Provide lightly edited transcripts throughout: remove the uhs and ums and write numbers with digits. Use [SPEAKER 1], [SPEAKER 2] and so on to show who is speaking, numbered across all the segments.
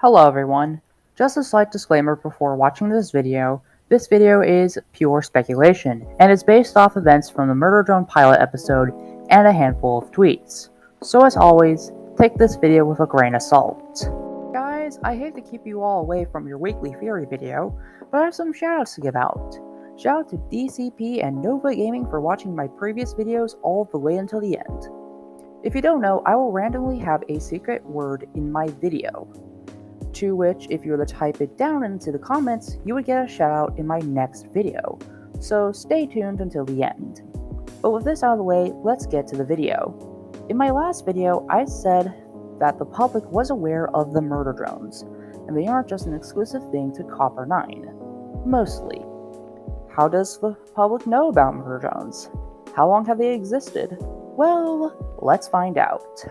[SPEAKER 1] Hello everyone. Just a slight disclaimer before watching this video is pure speculation, and is based off events from the Murder Drone pilot episode and a handful of tweets. So as always, take this video with a grain of salt. Guys, I hate to keep you all away from your weekly theory video, but I have some shoutouts to give out. Shout out to DCP and Nova Gaming for watching my previous videos all the way until the end. If you don't know, I will randomly have a secret word in my video, to which, if you were to type it down into the comments, you would get a shout out in my next video, so stay tuned until the end. But with this out of the way, let's get to the video. In my last video, I said that the public was aware of the murder drones, and they aren't just an exclusive thing to Copper 9. Mostly. How does the public know about murder drones? How long have they existed? Well, let's find out.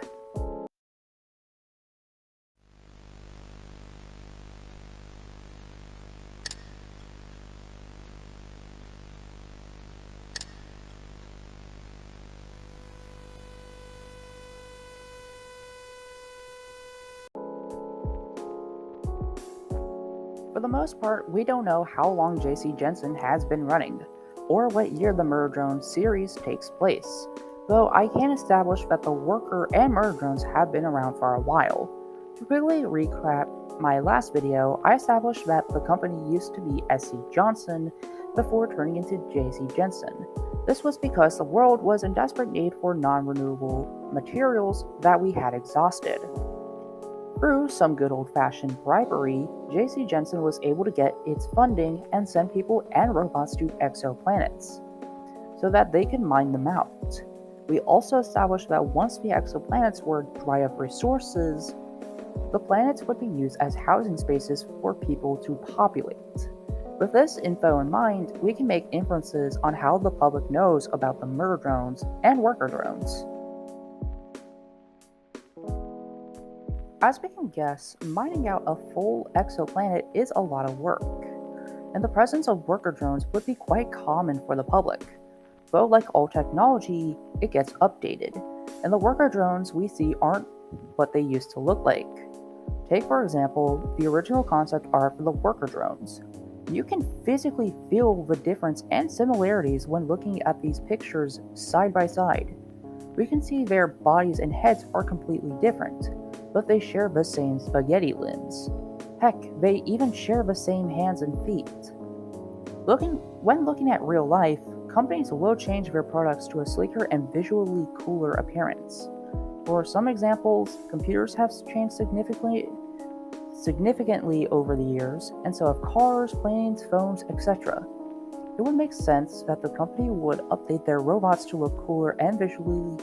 [SPEAKER 1] For the most part, we don't know how long Jensen has been running, or what year the Murder Drone series takes place, though I can establish that the Worker and Murder Drones have been around for a while. To quickly recap my last video, I established that the company used to be SC Johnson before turning into Jensen. This was because the world was in desperate need for non-renewable materials that we had exhausted. Through some good old-fashioned bribery, Jensen was able to get its funding and send people and robots to exoplanets, so that they could mine them out. We also established that once the exoplanets were dry of resources, the planets would be used as housing spaces for people to populate. With this info in mind, we can make inferences on how the public knows about the murder drones and worker drones. As we can guess, mining out a full exoplanet is a lot of work, and the presence of worker drones would be quite common for the public. Though like all technology, it gets updated, and the worker drones we see aren't what they used to look like. Take for example, the original concept art for the worker drones. You can physically feel the difference and similarities when looking at these pictures side by side. We can see their bodies and heads are completely different, but they share the same spaghetti limbs. Heck, they even share the same hands and feet. When looking at real life, companies will change their products to a sleeker and visually cooler appearance. For some examples, computers have changed significantly over the years, and so have cars, planes, phones, etc. It would make sense that the company would update their robots to look cooler and visually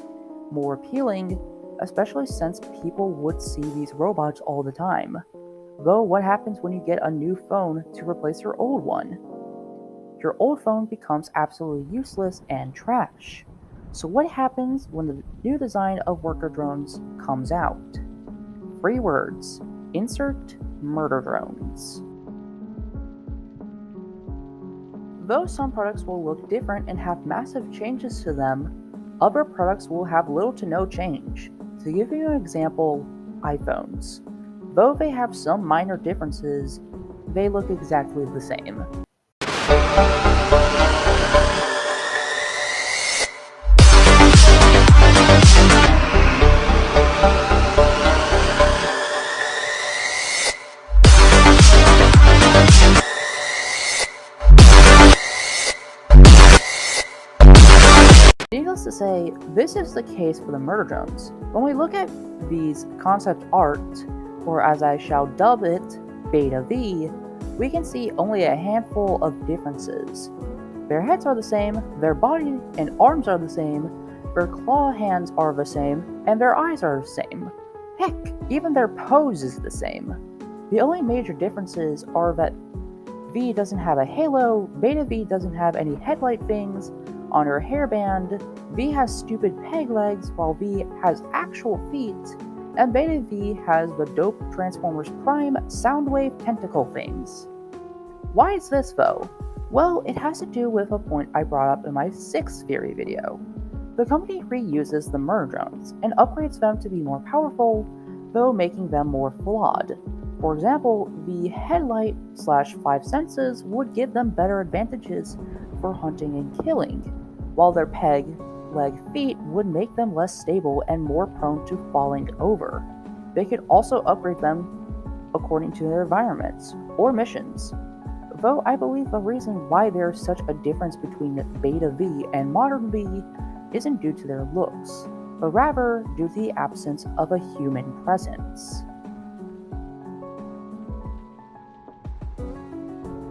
[SPEAKER 1] more appealing, especially since people would see these robots all the time. Though what happens when you get a new phone to replace your old one? Your old phone becomes absolutely useless and trash. So what happens when the new design of worker drones comes out? 3 words. Insert murder drones. Though some products will look different and have massive changes to them, other products will have little to no change. To give you an example, iPhones. Though they have some minor differences, they look exactly the same. Needless to say, this is the case for the murder drones. When we look at these concept art, or as I shall dub it, Beta V, we can see only a handful of differences. Their heads are the same, their body and arms are the same, their claw hands are the same, and their eyes are the same. Heck, even their pose is the same. The only major differences are that V doesn't have a halo, Beta V doesn't have any headlight things on her hairband, V has stupid peg legs while V has actual feet, and Beta V has the dope Transformers Prime Soundwave tentacle things. Why is this though? Well, it has to do with a point I brought up in my 6th theory video. The company reuses the murder drones and upgrades them to be more powerful, though making them more flawed. For example, the headlight/five senses would give them better advantages for hunting and killing, while their leg, feet would make them less stable and more prone to falling over. They could also upgrade them according to their environments or missions. Though I believe the reason why there is such a difference between Beta V and Modern V isn't due to their looks, but rather due to the absence of a human presence.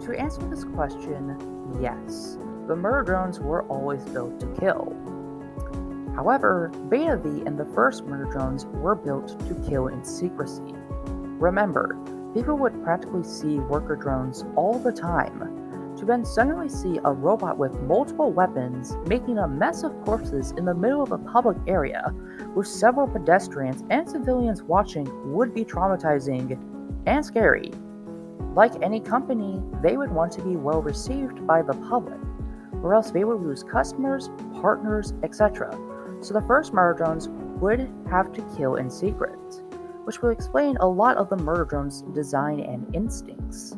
[SPEAKER 1] To answer this question, yes, the murder drones were always built to kill. However, Beta V and the first murder drones were built to kill in secrecy. Remember, people would practically see worker drones all the time, to then suddenly see a robot with multiple weapons making a mess of corpses in the middle of a public area with several pedestrians and civilians watching would be traumatizing and scary. Like any company, they would want to be well received by the public, or else they would lose customers, partners, etc. So the first murder drones would have to kill in secret, which will explain a lot of the murder drone's design and instincts.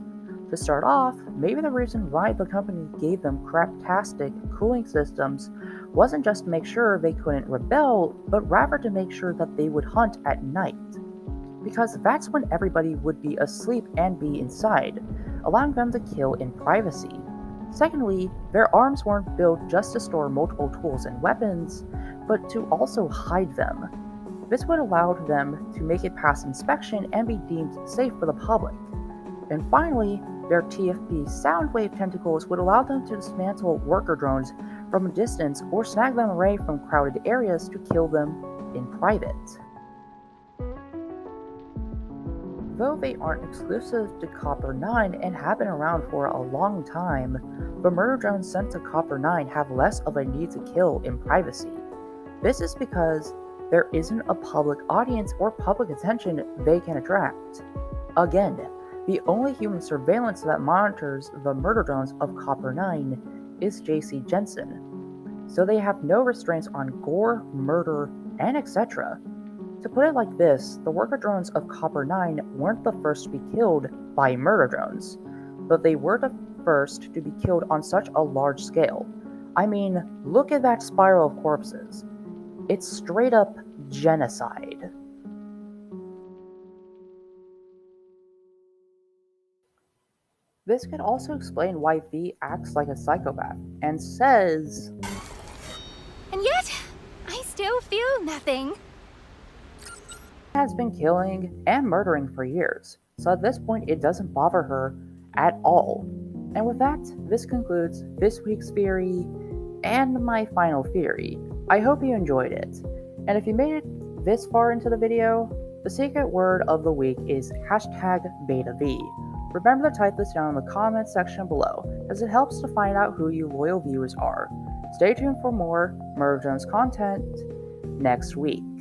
[SPEAKER 1] To start off, maybe the reason why the company gave them craptastic cooling systems wasn't just to make sure they couldn't rebel, but rather to make sure that they would hunt at night, because that's when everybody would be asleep and be inside, allowing them to kill in privacy. Secondly, their arms weren't built just to store multiple tools and weapons, but to also hide them. This would allow them to make it past inspection and be deemed safe for the public. And finally, their TFP sound wave tentacles would allow them to dismantle worker drones from a distance or snag them away from crowded areas to kill them in private. Though they aren't exclusive to Copper 9 and have been around for a long time, the murder drones sent to Copper 9 have less of a need to kill in privacy. This is because there isn't a public audience or public attention they can attract. Again, the only human surveillance that monitors the murder drones of Copper 9 is Jensen, so they have no restraints on gore, murder, and etc. To put it like this, the worker drones of Copper 9 weren't the first to be killed by murder drones, but they were the first to be killed on such a large scale. I mean, look at that spiral of corpses. It's straight up genocide. This could also explain why V acts like a psychopath and says,
[SPEAKER 2] "And yet, I still feel nothing."
[SPEAKER 1] Has been killing and murdering for years, so at this point it doesn't bother her at all. And with that, this concludes this week's theory and my final theory. I hope you enjoyed it. And if you made it this far into the video, the secret word of the week is #BetaV. Remember to type this down in the comments section below, as it helps to find out who you loyal viewers are. Stay tuned for more Murder Drones content next week.